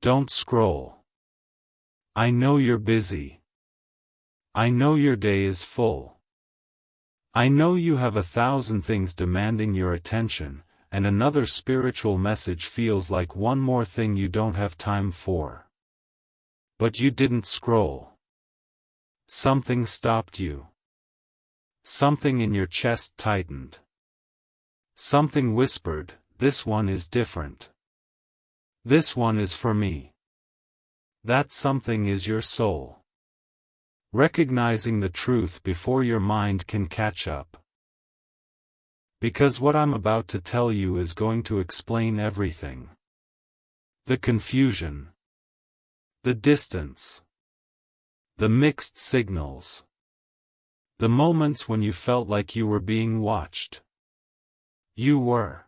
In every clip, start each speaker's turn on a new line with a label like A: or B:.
A: Don't scroll. I know you're busy. I know your day is full. I know you have 1,000 things demanding your attention, and another spiritual message feels like one more thing you don't have time for. But you didn't scroll. Something stopped you. Something in your chest tightened. Something whispered, "This one is different. This one is for me." That something is your soul. Recognizing the truth before your mind can catch up. Because what I'm about to tell you is going to explain everything. The confusion. The distance. The mixed signals. The moments when you felt like you were being watched. You were.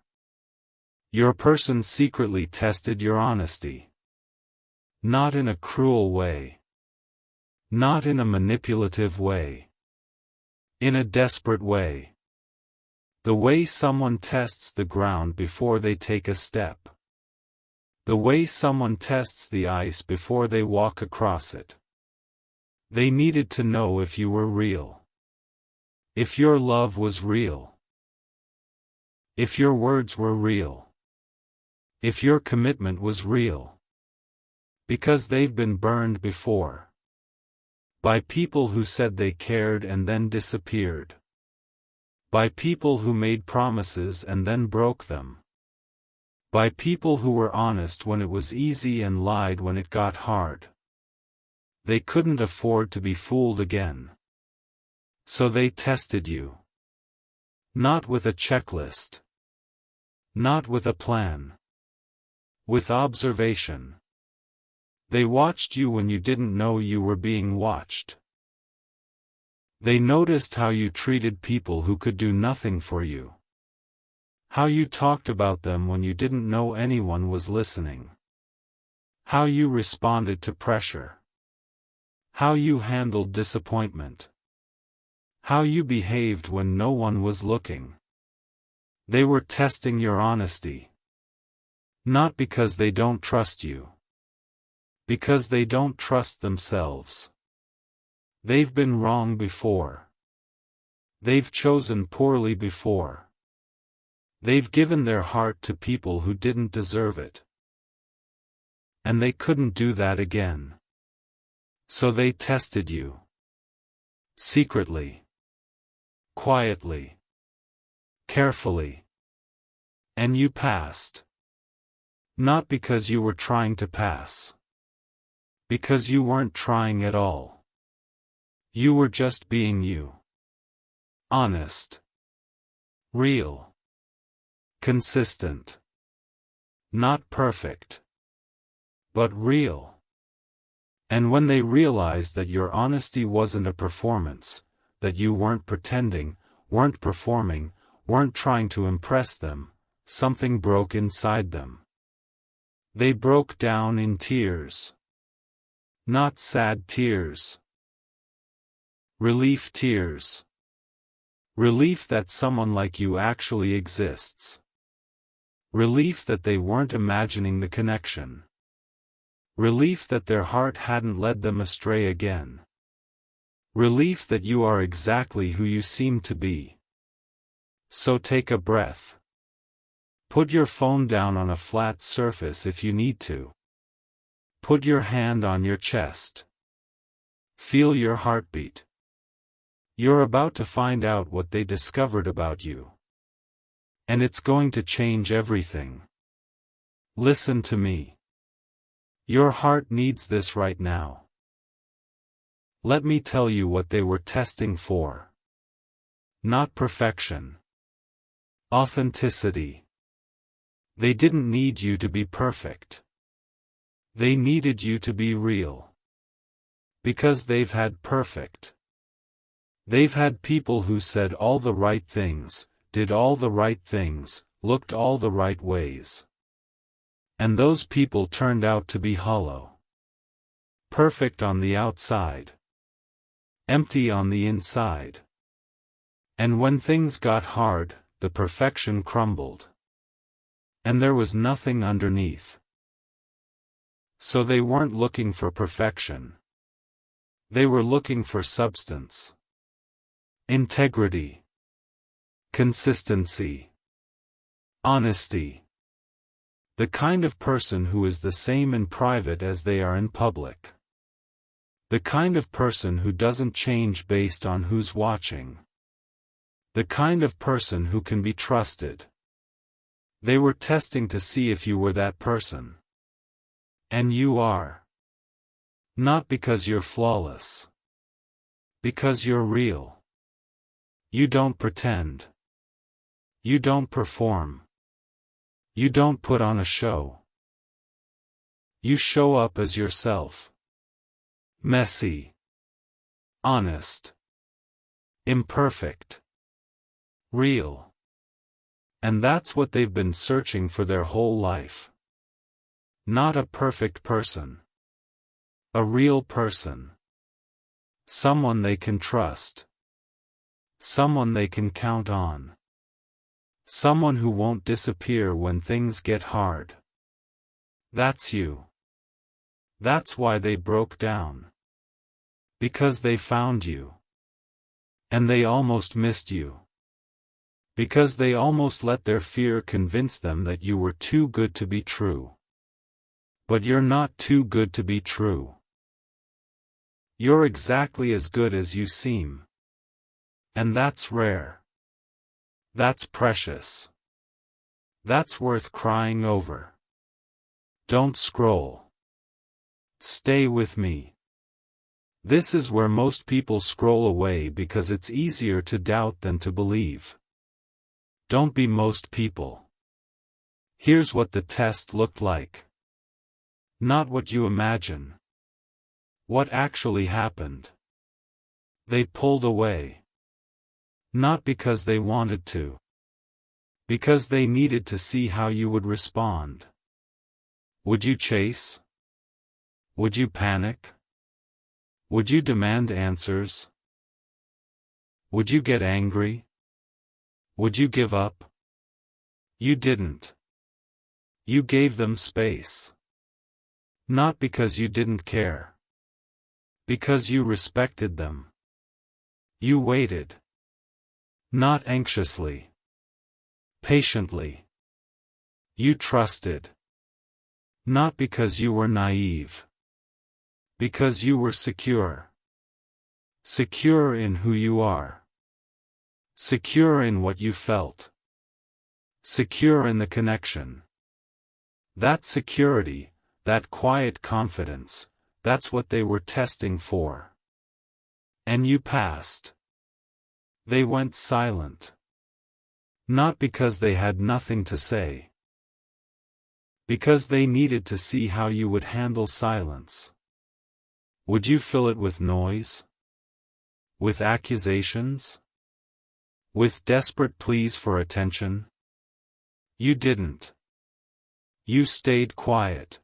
A: Your person secretly tested your honesty. Not in a cruel way. Not in a manipulative way. In a desperate way. The way someone tests the ground before they take a step. The way someone tests the ice before they walk across it. They needed to know if you were real. If your love was real. If your words were real. If your commitment was real. Because they've been burned before. By people who said they cared and then disappeared. By people who made promises and then broke them. By people who were honest when it was easy and lied when it got hard. They couldn't afford to be fooled again. So they tested you. Not with a checklist. Not with a plan. With observation. They watched you when you didn't know you were being watched. They noticed how you treated people who could do nothing for you. How you talked about them when you didn't know anyone was listening. How you responded to pressure. How you handled disappointment. How you behaved when no one was looking. They were testing your honesty. Not because they don't trust you. Because they don't trust themselves. They've been wrong before. They've chosen poorly before. They've given their heart to people who didn't deserve it. And they couldn't do that again. So they tested you. Secretly. Quietly. Carefully. And you passed. Not because you were trying to pass. Because you weren't trying at all. You were just being you. Honest. Real. Consistent. Not perfect. But real. And when they realized that your honesty wasn't a performance, that you weren't pretending, weren't performing, weren't trying to impress them, something broke inside them. They broke down in tears. Not sad tears. Relief tears. Relief that someone like you actually exists. Relief that they weren't imagining the connection. Relief that their heart hadn't led them astray again. Relief that you are exactly who you seem to be. So take a breath. Put your phone down on a flat surface if you need to. Put your hand on your chest. Feel your heartbeat. You're about to find out what they discovered about you. And it's going to change everything. Listen to me. Your heart needs this right now. Let me tell you what they were testing for. Not perfection. Authenticity. They didn't need you to be perfect. They needed you to be real. Because they've had perfect. They've had people who said all the right things, did all the right things, looked all the right ways. And those people turned out to be hollow. Perfect on the outside. Empty on the inside. And when things got hard, the perfection crumbled. And there was nothing underneath. So they weren't looking for perfection. They were looking for substance. Integrity. Consistency. Honesty. The kind of person who is the same in private as they are in public. The kind of person who doesn't change based on who's watching. The kind of person who can be trusted. They were testing to see if you were that person. And you are. Not because you're flawless. Because you're real. You don't pretend. You don't perform. You don't put on a show. You show up as yourself. Messy. Honest. Imperfect. Real. And that's what they've been searching for their whole life. Not a perfect person. A real person. Someone they can trust. Someone they can count on. Someone who won't disappear when things get hard. That's you. That's why they broke down. Because they found you. And they almost missed you. Because they almost let their fear convince them that you were too good to be true. But you're not too good to be true. You're exactly as good as you seem. And that's rare. That's precious. That's worth crying over. Don't scroll. Stay with me. This is where most people scroll away because it's easier to doubt than to believe. Don't be most people. Here's what the test looked like. Not what you imagine. What actually happened. They pulled away. Not because they wanted to. Because they needed to see how you would respond. Would you chase? Would you panic? Would you demand answers? Would you get angry? Would you give up? You didn't. You gave them space. Not because you didn't care. Because you respected them. You waited. Not anxiously. Patiently. You trusted. Not because you were naive. Because you were secure. Secure in who you are. Secure in what you felt. Secure in the connection. That security, that quiet confidence, that's what they were testing for. And you passed. They went silent. Not because they had nothing to say. Because they needed to see how you would handle silence. Would you fill it with noise? With accusations? With desperate pleas for attention? You didn't. You stayed quiet.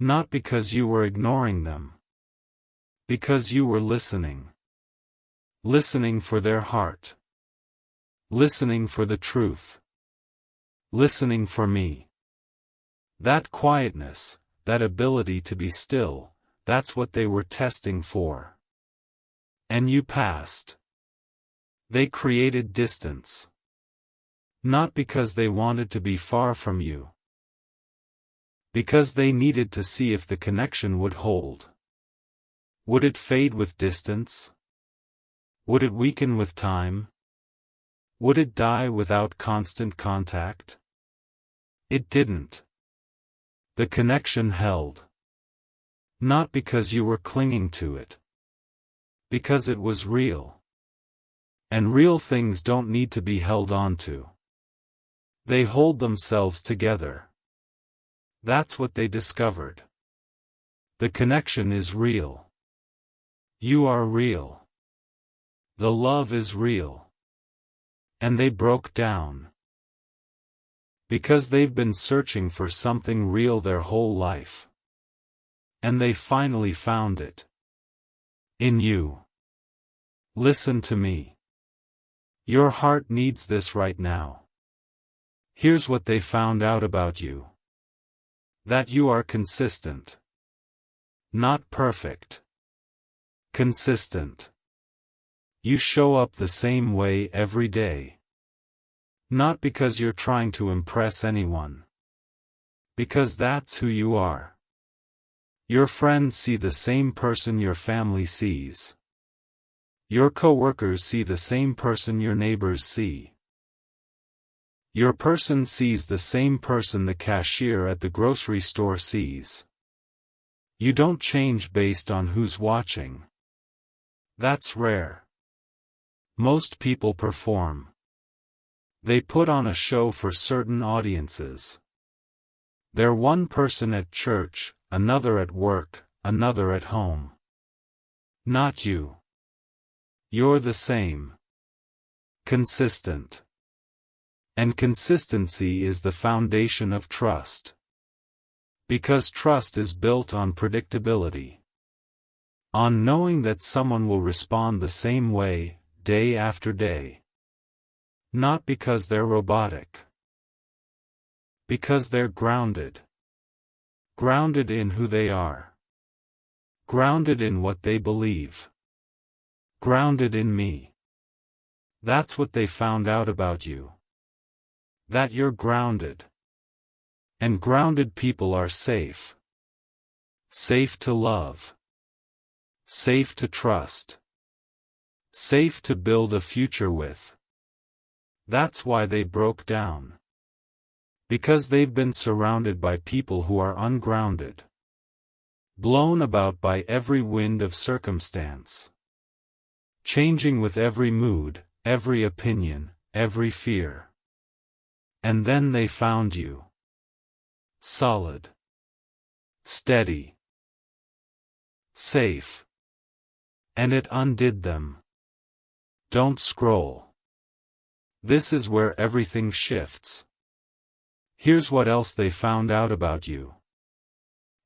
A: Not because you were ignoring them. Because you were listening. Listening for their heart. Listening for the truth. Listening for me. That quietness, that ability to be still, that's what they were testing for. And you passed. They created distance. Not because they wanted to be far from you. Because they needed to see if the connection would hold. Would it fade with distance? Would it weaken with time? Would it die without constant contact? It didn't. The connection held. Not because you were clinging to it. Because it was real. And real things don't need to be held on to. They hold themselves together. That's what they discovered. The connection is real. You are real. The love is real. And they broke down. Because they've been searching for something real their whole life. And they finally found it. In you. Listen to me. Your heart needs this right now. Here's what they found out about you. That you are consistent. Not perfect. Consistent. You show up the same way every day. Not because you're trying to impress anyone. Because that's who you are. Your friends see the same person your family sees. Your coworkers see the same person your neighbors see. Your person sees the same person the cashier at the grocery store sees. You don't change based on who's watching. That's rare. Most people perform. They put on a show for certain audiences. They're one person at church, another at work, another at home. Not you. You're the same. Consistent. And consistency is the foundation of trust. Because trust is built on predictability. On knowing that someone will respond the same way, day after day. Not because they're robotic. Because they're grounded. Grounded in who they are. Grounded in what they believe. Grounded in me. That's what they found out about you. That you're grounded. And grounded people are safe. Safe to love. Safe to trust. Safe to build a future with. That's why they broke down. Because they've been surrounded by people who are ungrounded. Blown about by every wind of circumstance. Changing with every mood, every opinion, every fear. And then they found you. Solid. Steady. Safe. And it undid them. Don't scroll. This is where everything shifts. Here's what else they found out about you.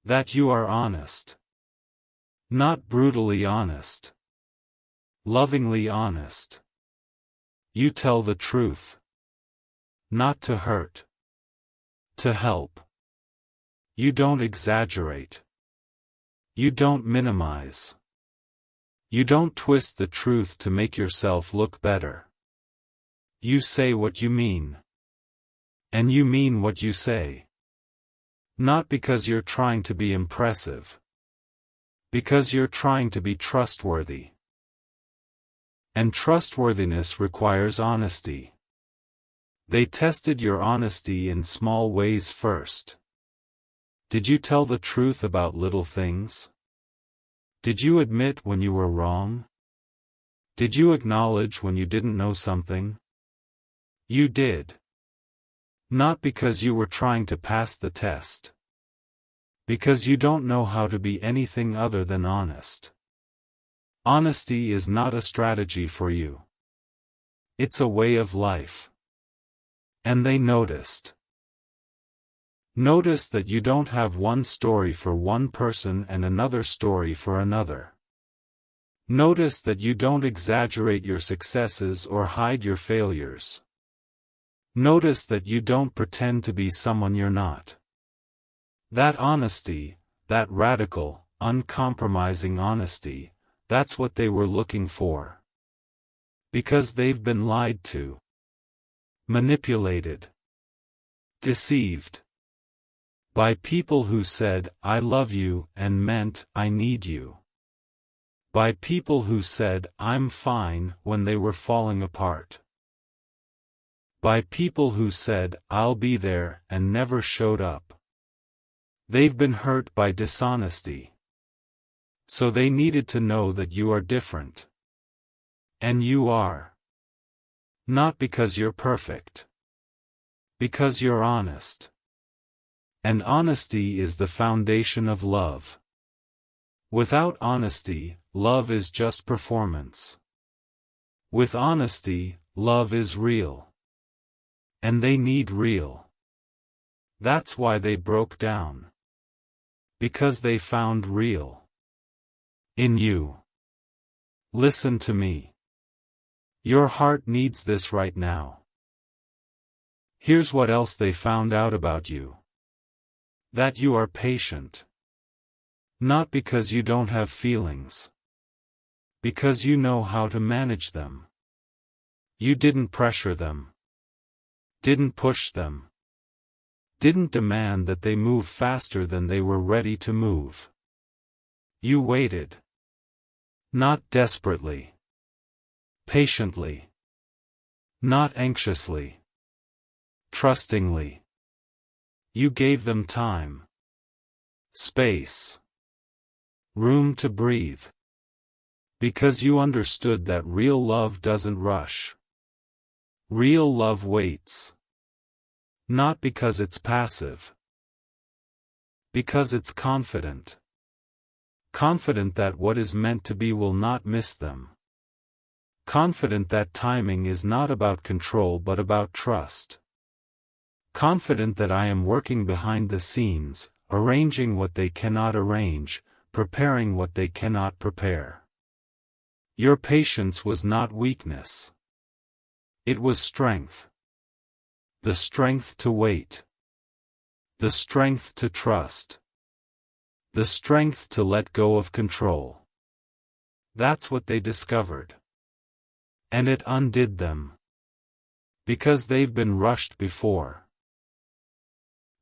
A: That you are honest. Not brutally honest. Lovingly honest. You tell the truth. Not to hurt. To help. You don't exaggerate. You don't minimize. You don't twist the truth to make yourself look better. You say what you mean. And you mean what you say. Not because you're trying to be impressive. Because you're trying to be trustworthy. And trustworthiness requires honesty. They tested your honesty in small ways first. Did you tell the truth about little things? Did you admit when you were wrong? Did you acknowledge when you didn't know something? You did. Not because you were trying to pass the test. Because you don't know how to be anything other than honest. Honesty is not a strategy for you. It's a way of life. And they noticed. Notice that you don't have one story for one person and another story for another. Notice that you don't exaggerate your successes or hide your failures. Notice that you don't pretend to be someone you're not. That honesty, that radical, uncompromising honesty, that's what they were looking for. Because they've been lied to. Manipulated. Deceived. By people who said, "I love you," and meant, "I need you." By people who said, "I'm fine," when they were falling apart. By people who said, "I'll be there," and never showed up. They've been hurt by dishonesty. So they needed to know that you are different. And you are. Not because you're perfect. Because you're honest. And honesty is the foundation of love. Without honesty, love is just performance. With honesty, love is real. And they need real. That's why they broke down. Because they found real. In you. Listen to me. Your heart needs this right now. Here's what else they found out about you. That you are patient. Not because you don't have feelings. Because you know how to manage them. You didn't pressure them. Didn't push them. Didn't demand that they move faster than they were ready to move. You waited. Not desperately. Patiently. Not anxiously. Trustingly. You gave them time. Space. Room to breathe. Because you understood that real love doesn't rush. Real love waits. Not because it's passive. Because it's confident. Confident that what is meant to be will not miss them. Confident that timing is not about control but about trust. Confident that I am working behind the scenes, arranging what they cannot arrange, preparing what they cannot prepare. Your patience was not weakness. It was strength. The strength to wait. The strength to trust. The strength to let go of control. That's what they discovered. And it undid them. Because they've been rushed before.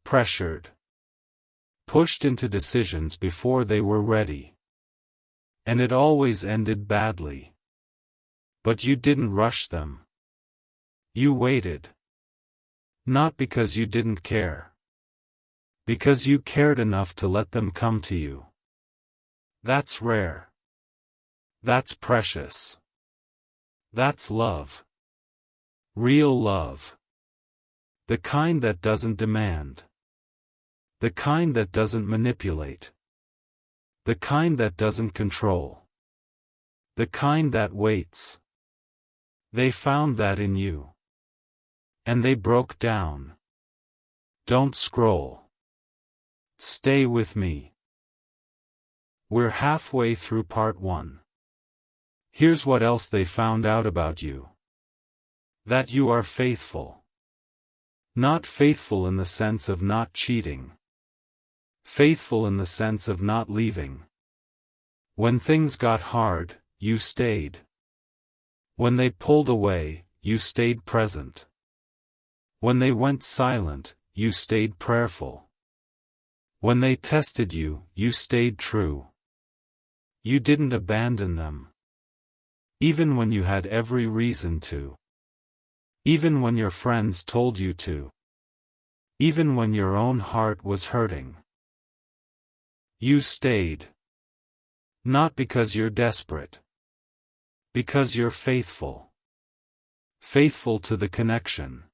A: Pressured. Pushed into decisions before they were ready. And it always ended badly. But you didn't rush them. You waited. Not because you didn't care. Because you cared enough to let them come to you. That's rare. That's precious. That's love. Real love. The kind that doesn't demand. The kind that doesn't manipulate. The kind that doesn't control. The kind that waits. They found that in you. And they broke down. Don't scroll. Stay with me. We're halfway through part 1. Here's what else they found out about you. That you are faithful. Not faithful in the sense of not cheating. Faithful in the sense of not leaving. When things got hard, you stayed. When they pulled away, you stayed present. When they went silent, you stayed prayerful. When they tested you, you stayed true. You didn't abandon them. Even when you had every reason to. Even when your friends told you to. Even when your own heart was hurting. You stayed. Not because you're desperate. Because you're faithful. Faithful to the connection.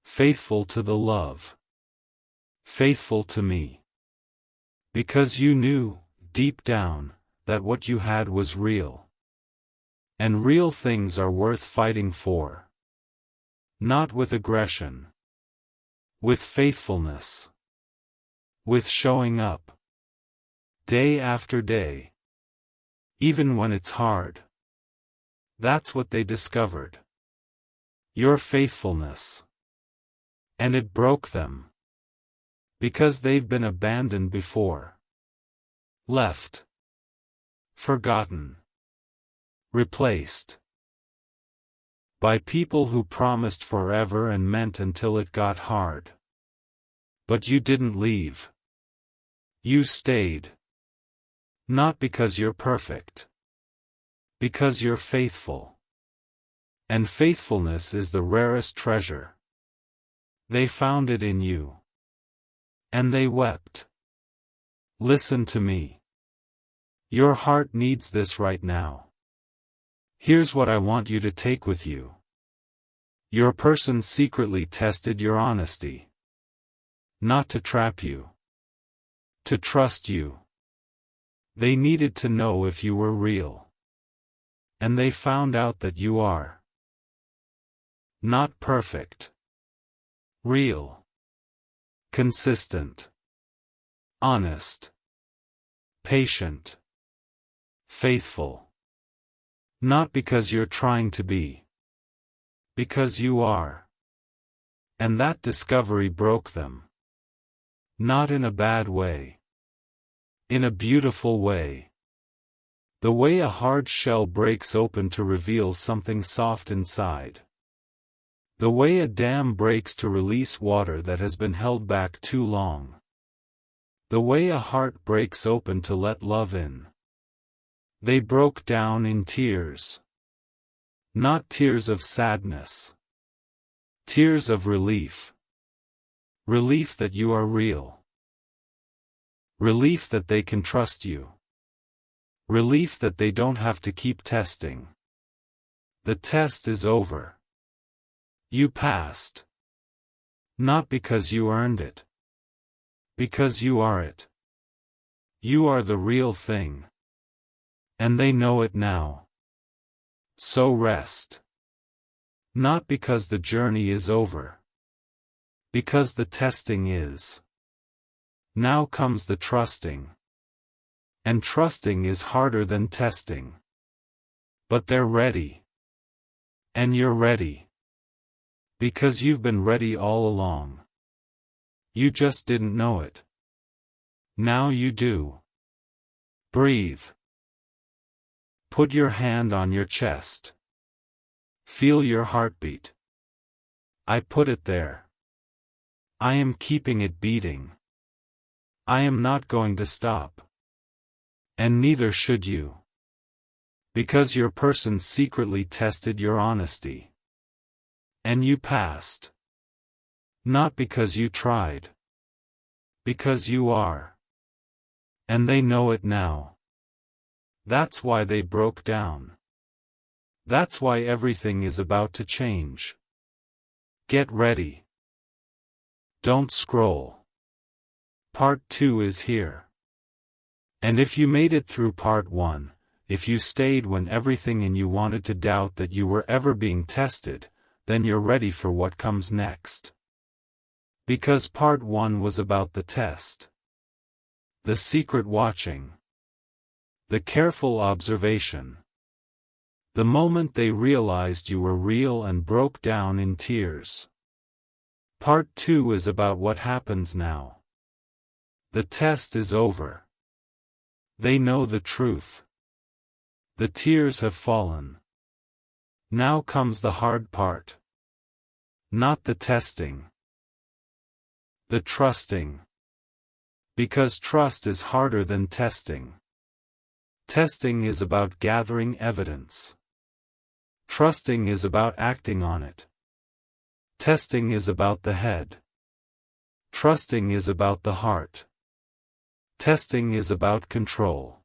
A: Faithful to the love. Faithful to me. Because you knew, deep down, that what you had was real. And real things are worth fighting for. Not with aggression. With faithfulness. With showing up. Day after day. Even when it's hard. That's what they discovered. Your faithfulness. And it broke them. Because they've been abandoned before. Left. Forgotten. Replaced. By people who promised forever and meant until it got hard. But you didn't leave. You stayed. Not because you're perfect. Because you're faithful. And faithfulness is the rarest treasure. They found it in you. And they wept. Listen to me. Your heart needs this right now. Here's what I want you to take with you. Your person secretly tested your honesty. Not to trap you. To trust you. They needed to know if you were real. And they found out that you are. Not perfect. Real. Consistent. Honest. Patient. Faithful. Not because you're trying to be. Because you are. And that discovery broke them. Not in a bad way. In a beautiful way. The way a hard shell breaks open to reveal something soft inside. The way a dam breaks to release water that has been held back too long. The way a heart breaks open to let love in. They broke down in tears. Not tears of sadness. Tears of relief. Relief that you are real. Relief that they can trust you. Relief that they don't have to keep testing. The test is over. You passed. Not because you earned it. Because you are it. You are the real thing. And they know it now. So rest. Not because the journey is over. Because the testing is. Now comes the trusting. And trusting is harder than testing. But they're ready. And you're ready. Because you've been ready all along. You just didn't know it. Now you do. Breathe. Put your hand on your chest. Feel your heartbeat. I put it there. I am keeping it beating. I am not going to stop. And neither should you. Because your person secretly tested your honesty. And you passed. Not because you tried. Because you are. And they know it now. That's why they broke down. That's why everything is about to change. Get ready. Don't scroll. Part 2 is here. And if you made it through Part 1, if you stayed when everything in you wanted to doubt that you were ever being tested, then you're ready for what comes next. Because Part 1 was about the test. The secret watching. The careful observation. The moment they realized you were real and broke down in tears. Part 2 is about what happens now. The test is over. They know the truth. The tears have fallen. Now comes the hard part. Not the testing. The trusting. Because trust is harder than testing. Testing is about gathering evidence. Trusting is about acting on it. Testing is about the head. Trusting is about the heart. Testing is about control.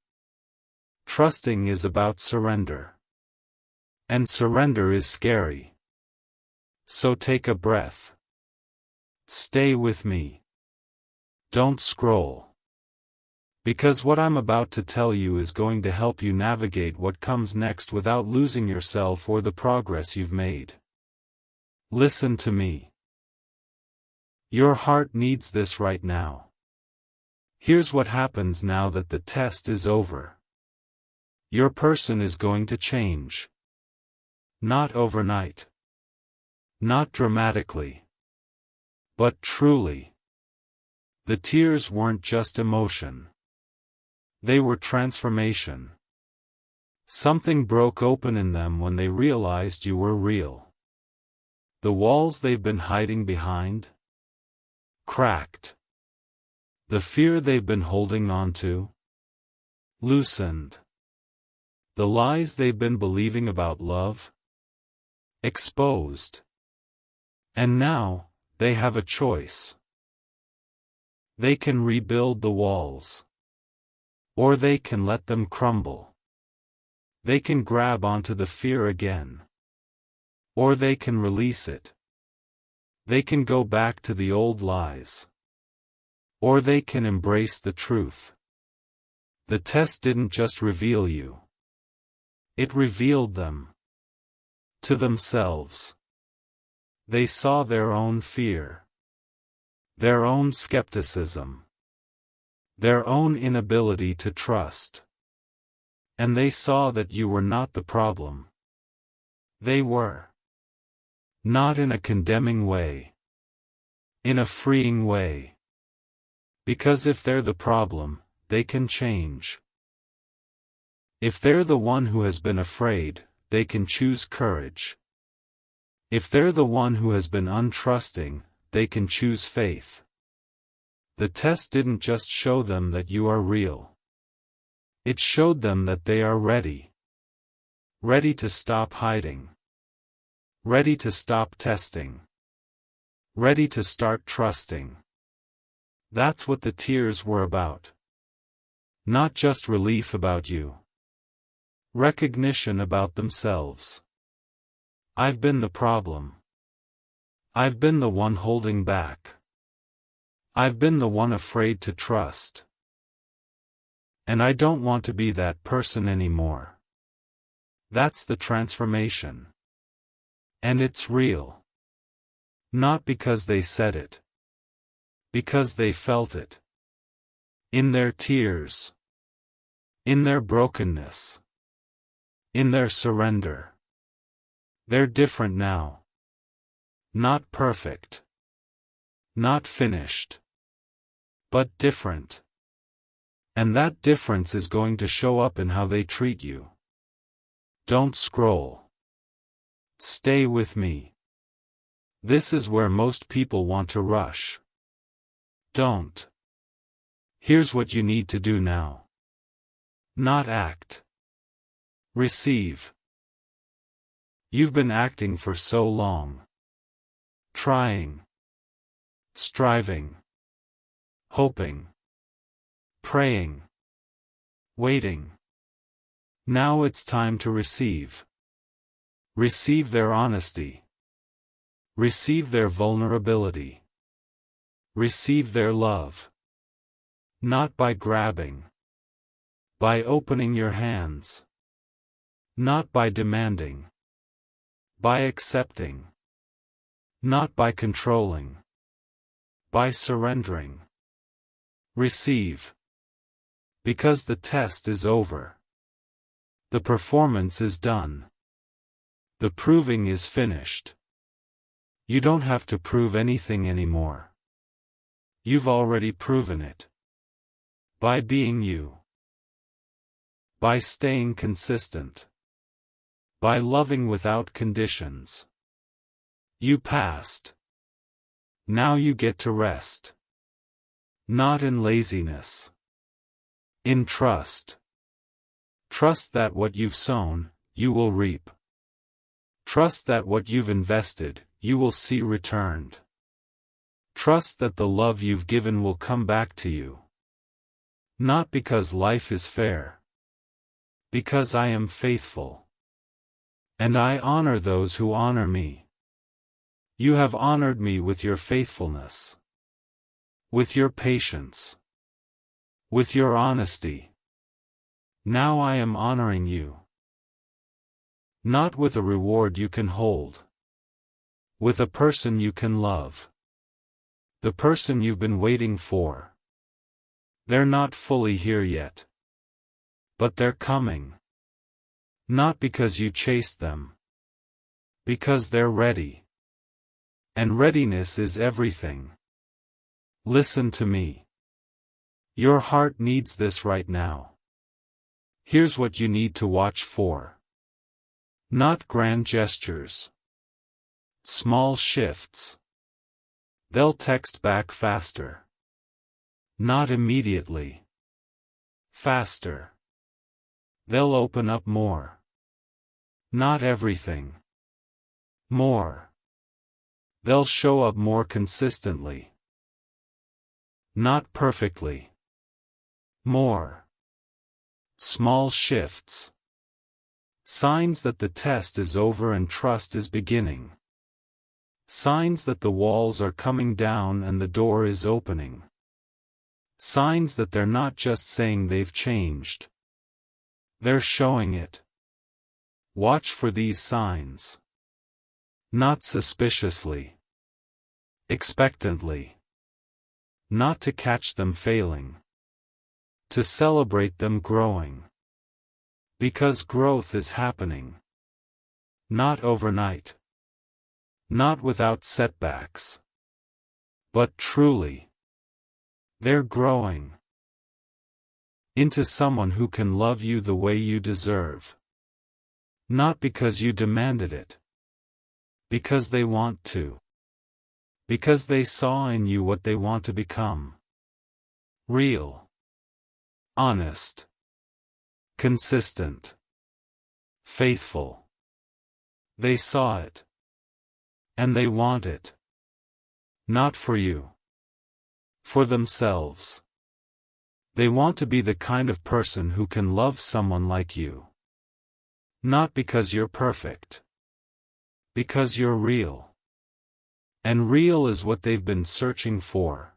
A: Trusting is about surrender. And surrender is scary. So take a breath. Stay with me. Don't scroll. Because what I'm about to tell you is going to help you navigate what comes next without losing yourself or the progress you've made. Listen to me. Your heart needs this right now. Here's what happens now that the test is over. Your person is going to change. Not overnight. Not dramatically. But truly. The tears weren't just emotion. They were transformation. Something broke open in them when they realized you were real. The walls they've been hiding behind cracked. The fear they've been holding on to loosened. The lies they've been believing about love exposed. And now, they have a choice. They can rebuild the walls. Or they can let them crumble. They can grab onto the fear again. Or they can release it. They can go back to the old lies. Or they can embrace the truth. The test didn't just reveal you. It revealed them. To themselves. They saw their own fear. Their own skepticism. Their own inability to trust. And they saw that you were not the problem. They were. Not in a condemning way. In a freeing way. Because if they're the problem, they can change. If they're the one who has been afraid, they can choose courage. If they're the one who has been untrusting, they can choose faith. The test didn't just show them that you are real. It showed them that they are ready. Ready to stop hiding. Ready to stop testing. Ready to start trusting. That's what the tears were about. Not just relief about you. Recognition about themselves. I've been the problem. I've been the one holding back. I've been the one afraid to trust. And I don't want to be that person anymore. That's the transformation. And it's real. Not because they said it. Because they felt it. In their tears. In their brokenness. In their surrender. They're different now. Not perfect. Not finished. But different. And that difference is going to show up in how they treat you. Don't scroll. Stay with me. This is where most people want to rush. Don't. Here's what you need to do now. Not act. Receive. You've been acting for so long. Trying. Striving. Hoping. Praying. Waiting. Now it's time to receive. Receive their honesty. Receive their vulnerability. Receive their love. Not by grabbing. By opening your hands. Not by demanding. By accepting. Not by controlling. By surrendering. Receive. Because the test is over. The performance is done. The proving is finished. You don't have to prove anything anymore. You've already proven it. By being you. By staying consistent. By loving without conditions. You passed. Now you get to rest. Not in laziness. In trust. Trust that what you've sown, you will reap. Trust that what you've invested, you will see returned. Trust that the love you've given will come back to you. Not because life is fair. Because I am faithful. And I honor those who honor me. You have honored me with your faithfulness. With your patience. With your honesty. Now I am honoring you. Not with a reward you can hold. With a person you can love. The person you've been waiting for. They're not fully here yet. But they're coming. Not because you chased them. Because they're ready. And readiness is everything. Listen to me. Your heart needs this right now. Here's what you need to watch for. Not grand gestures. Small shifts. They'll text back faster. Not immediately. Faster. They'll open up more. Not everything. More. They'll show up more consistently. Not perfectly. More. Small shifts. Signs that the test is over and trust is beginning. Signs that the walls are coming down and the door is opening. Signs that they're not just saying they've changed. They're showing it. Watch for these signs. Not suspiciously. Expectantly. Not to catch them failing. To celebrate them growing. Because growth is happening. Not overnight. Not without setbacks. But truly. They're growing into someone who can love you the way you deserve. Not because you demanded it. Because they want to. Because they saw in you what they want to become. Real. Honest. Consistent. Faithful. They saw it. And they want it. Not for you. For themselves. They want to be the kind of person who can love someone like you. Not because you're perfect. Because you're real. And real is what they've been searching for.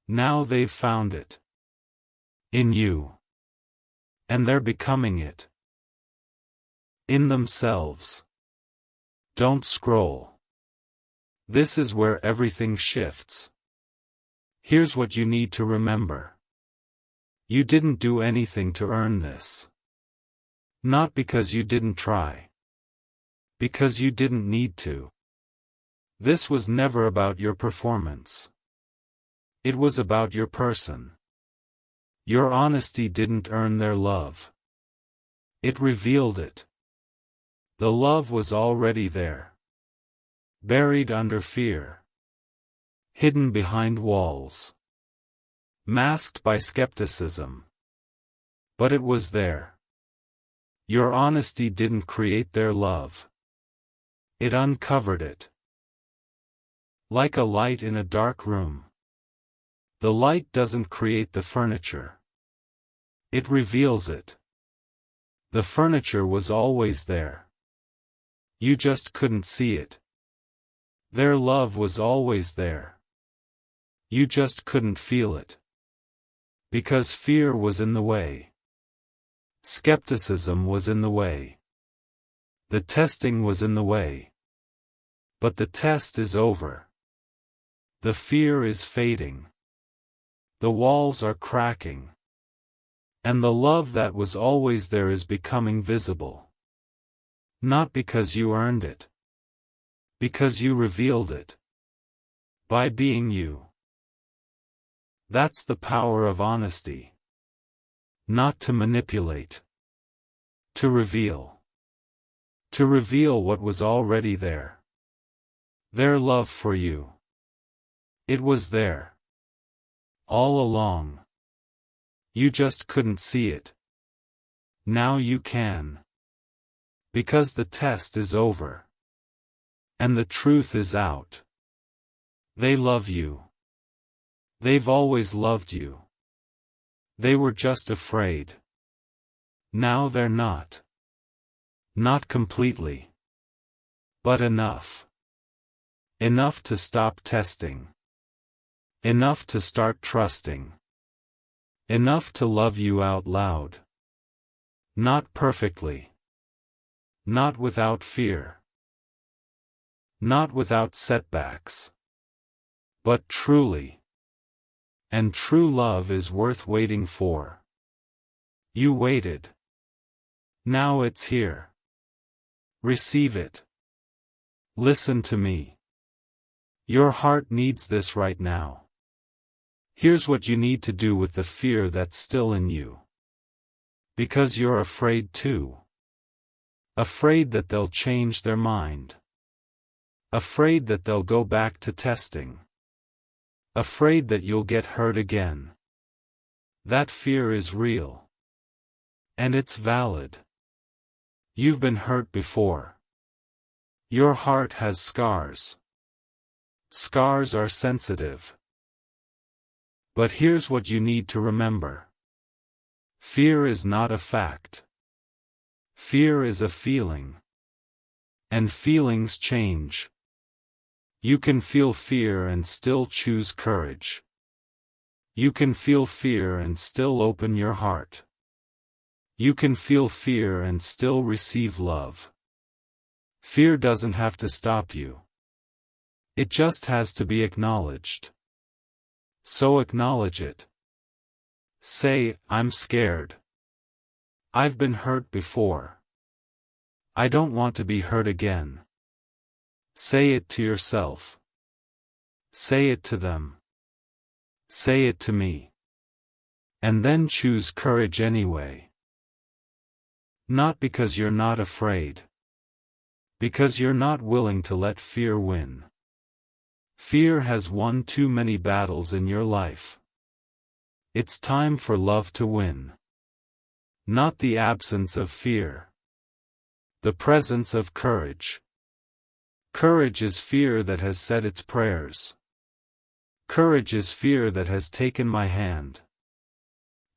A: Now they've found it. In you. And they're becoming it. In themselves. Don't scroll. This is where everything shifts. Here's what you need to remember. You didn't do anything to earn this. Not because you didn't try. Because you didn't need to. This was never about your performance. It was about your person. Your honesty didn't earn their love. It revealed it. The love was already there. Buried under fear. Hidden behind walls. Masked by skepticism. But it was there. Your honesty didn't create their love. It uncovered it. Like a light in a dark room. The light doesn't create the furniture. It reveals it. The furniture was always there. You just couldn't see it. Their love was always there. You just couldn't feel it. Because fear was in the way. Skepticism was in the way. The testing was in the way. But the test is over. The fear is fading. The walls are cracking. And the love that was always there is becoming visible. Not because you earned it. Because you revealed it. By being you. That's the power of honesty. Not to manipulate. To reveal. To reveal what was already there. Their love for you. It was there. All along. You just couldn't see it. Now you can. Because the test is over. And the truth is out. They love you. They've always loved you. They were just afraid. Now they're not. Not completely. But enough. Enough to stop testing. Enough to start trusting. Enough to love you out loud. Not perfectly. Not without fear. Not without setbacks. But truly. And true love is worth waiting for. You waited. Now it's here. Receive it. Listen to me. Your heart needs this right now. Here's what you need to do with the fear that's still in you. Because you're afraid too. Afraid that they'll change their mind. Afraid that they'll go back to testing. Afraid that you'll get hurt again. That fear is real. And it's valid. You've been hurt before. Your heart has scars. Scars are sensitive. But here's what you need to remember. Fear is not a fact. Fear is a feeling. And feelings change. You can feel fear and still choose courage. You can feel fear and still open your heart. You can feel fear and still receive love. Fear doesn't have to stop you. It just has to be acknowledged. So acknowledge it. Say, I'm scared. I've been hurt before. I don't want to be hurt again. Say it to yourself. Say it to them. Say it to me. And then choose courage anyway. Not because you're not afraid. Because you're not willing to let fear win. Fear has won too many battles in your life. It's time for love to win. Not the absence of fear. The presence of courage. Courage is fear that has said its prayers. Courage is fear that has taken my hand.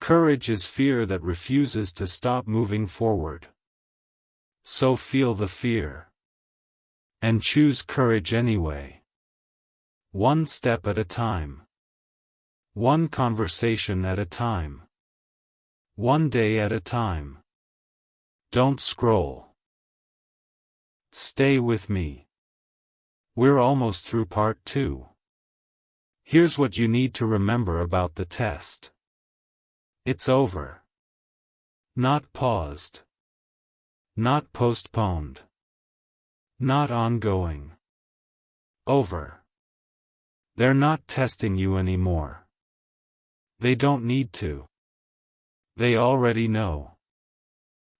A: Courage is fear that refuses to stop moving forward. So feel the fear. And choose courage anyway. One step at a time. One conversation at a time. One day at a time. Don't scroll. Stay with me. We're almost through part 2. Here's what you need to remember about the test. It's over. Not paused. Not postponed. Not ongoing. Over. They're not testing you anymore. They don't need to. They already know.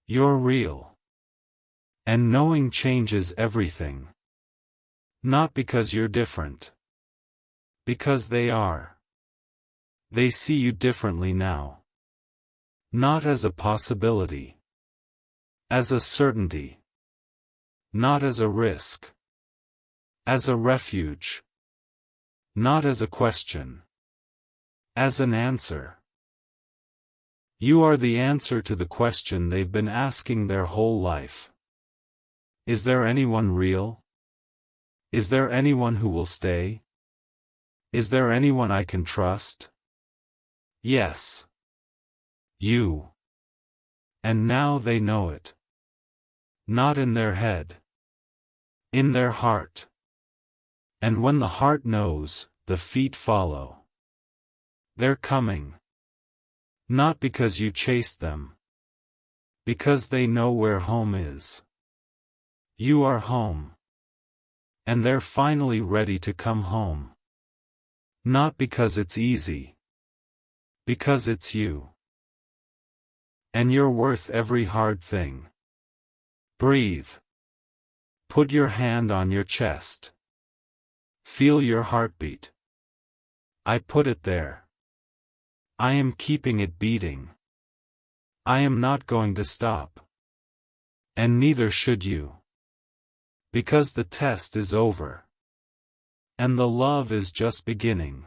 A: You're real. And knowing changes everything. Not because you're different. Because they are. They see you differently now. Not as a possibility. As a certainty. Not as a risk. As a refuge. Not as a question. As an answer. You are the answer to the question they've been asking their whole life. Is there anyone real? Is there anyone who will stay? Is there anyone I can trust? Yes. You. And now they know it. Not in their head. In their heart. And when the heart knows, the feet follow. They're coming. Not because you chased them. Because they know where home is. You are home. And they're finally ready to come home. Not because it's easy. Because it's you. And you're worth every hard thing. Breathe. Put your hand on your chest. Feel your heartbeat. I put it there. I am keeping it beating. I am not going to stop. And neither should you. Because the test is over. And the love is just beginning.